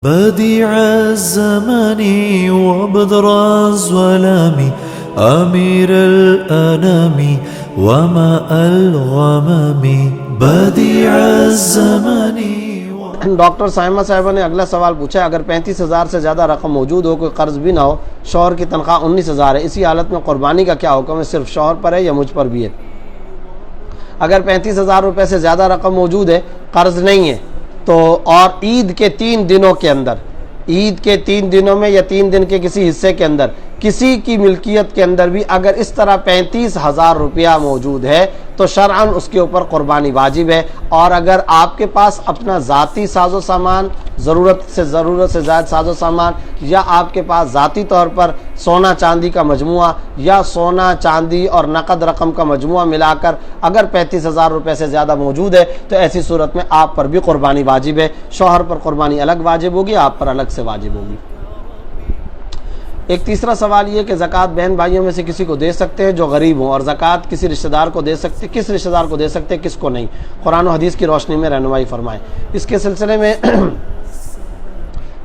بديع الزمان وبدر الظلام أمير الأنام وماء الغمام بديع الزمان. ڈاکٹر سائمہ صاحبہ نے اگلا سوال پوچھا، اگر 35,000 سے زیادہ رقم موجود ہو، کوئی قرض بھی نہ ہو، شوہر کی تنخواہ 19,000 ہے، اسی حالت میں قربانی کا کیا حکم ہے؟ صرف شوہر پر ہے یا مجھ پر بھی ہے؟ اگر 35,000 روپے سے زیادہ رقم موجود ہے، قرض نہیں ہے، تو اور عید کے 3 دنوں کے اندر، عید کے 3 دنوں میں یا 3 دن کے کسی حصے کے اندر کسی کی ملکیت کے اندر بھی اگر اس طرح 35,000 روپیہ موجود ہے تو شرعاً اس کے اوپر قربانی واجب ہے. اور اگر آپ کے پاس اپنا ذاتی ساز و سامان، ضرورت سے زائد ساز و سامان، یا آپ کے پاس ذاتی طور پر سونا چاندی کا مجموعہ یا سونا چاندی اور نقد رقم کا مجموعہ ملا کر اگر 35,000 روپے سے زیادہ موجود ہے تو ایسی صورت میں آپ پر بھی قربانی واجب ہے. شوہر پر قربانی الگ واجب ہوگی، آپ پر الگ سے واجب ہوگی. ایک تیسرا سوال یہ کہ زکوٰۃ بہن بھائیوں میں سے کسی کو دے سکتے ہیں جو غریب ہوں، اور زکوٰۃ کسی رشتہ دار کو دے سکتے، کس رشتہ دار کو دے سکتے، کس کو نہیں؟ قرآن و حدیث کی روشنی میں رہنمائی فرمائیں. اس کے سلسلے میں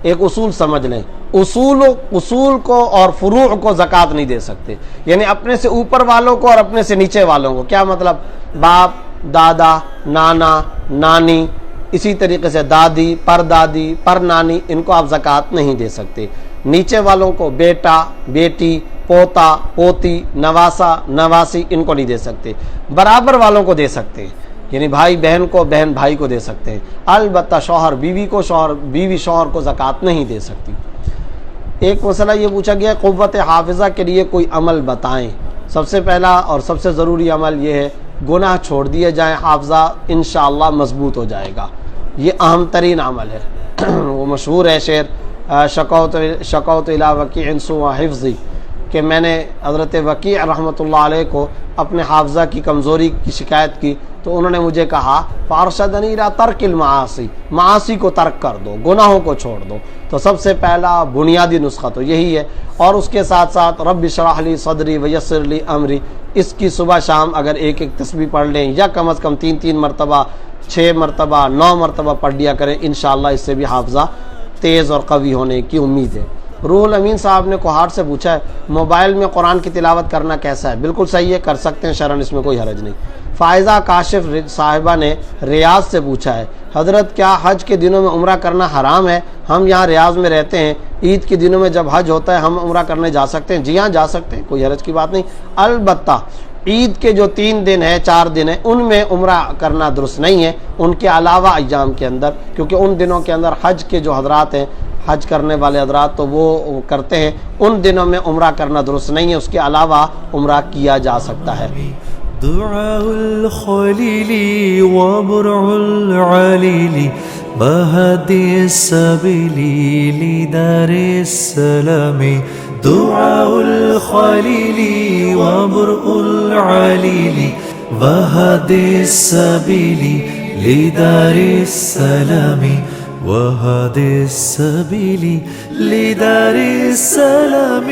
ایک اصول سمجھ لیں، اصول کو اور فروع کو زکوٰۃ نہیں دے سکتے، یعنی اپنے سے اوپر والوں کو اور اپنے سے نیچے والوں کو. کیا مطلب؟ باپ، دادا، نانا، نانی، اسی طریقے سے دادی، پردادی، پرنانی، ان کو آپ زکوٰۃ نہیں دے سکتے. نیچے والوں کو بیٹا، بیٹی، پوتا، پوتی، نواسا، نواسی، ان کو نہیں دے سکتے. برابر والوں کو دے سکتے ہیں، یعنی بھائی بہن کو، بہن بھائی کو دے سکتے ہیں. البتہ شوہر بیوی کو، بیوی شوہر کو زکوٰۃ نہیں دے سکتی. ایک مسئلہ یہ پوچھا گیا قوت حافظہ کے لیے کوئی عمل بتائیں. سب سے پہلا اور سب سے ضروری عمل یہ ہے گناہ چھوڑ دیے جائیں، حافظہ انشاءاللہ مضبوط ہو جائے گا. یہ اہم ترین عمل ہے. وہ مشہور ہے شعر، شکوت الی وکیع سوء حفظی، کہ میں نے حضرت وکیع رحمۃ اللہ علیہ کو اپنے حافظہ کی کمزوری کی شکایت کی تو انہوں نے مجھے کہا فارشدنی الی ترک المعاصی، معاصی کو ترک کر دو، گناہوں کو چھوڑ دو. تو سب سے پہلا بنیادی نسخہ تو یہی ہے. اور اس کے ساتھ ساتھ رب اشرح لی صدری ویسر لی امری، اس کی صبح شام اگر ایک ایک تسبیح پڑھ لیں یا کم از کم 3 مرتبہ، 6 مرتبہ، 9 مرتبہ پڑھ لیا کریں، انشاءاللہ اس سے بھی حافظہ تیز اور قوی ہونے کی امید ہے. روح الامین صاحب نے کوہاٹ سے پوچھا ہے موبائل میں قرآن کی تلاوت کرنا کیسا ہے؟ بالکل صحیح ہے، کر سکتے ہیں شرعاً، اس میں کوئی حرج نہیں. فائزہ کاشف صاحبہ نے ریاض سے پوچھا ہے حضرت کیا حج کے دنوں میں عمرہ کرنا حرام ہے؟ ہم یہاں ریاض میں رہتے ہیں، عید کے دنوں میں جب حج ہوتا ہے ہم عمرہ کرنے جا سکتے ہیں؟ جی ہاں جا سکتے ہیں، کوئی حرج کی بات نہیں. البتہ عید کے جو 3 دن ہیں، 4 دن ہیں، ان میں عمرہ کرنا درست نہیں ہے، ان کے علاوہ ایام کے اندر، کیونکہ ان دنوں کے اندر حج کے جو حضرات ہیں، حج کرنے والے حضرات تو وہ کرتے ہیں، ان دنوں میں عمرہ کرنا درست نہیں ہے، اس کے علاوہ عمرہ کیا جا سکتا ہے. دعاء الخلیل وبرع العلیل بهدي السبيل لدار السلام. دعاء الخليل وبرء العليل وهدي السبيل لدار السلام. وهدي السبيل لدار السلام.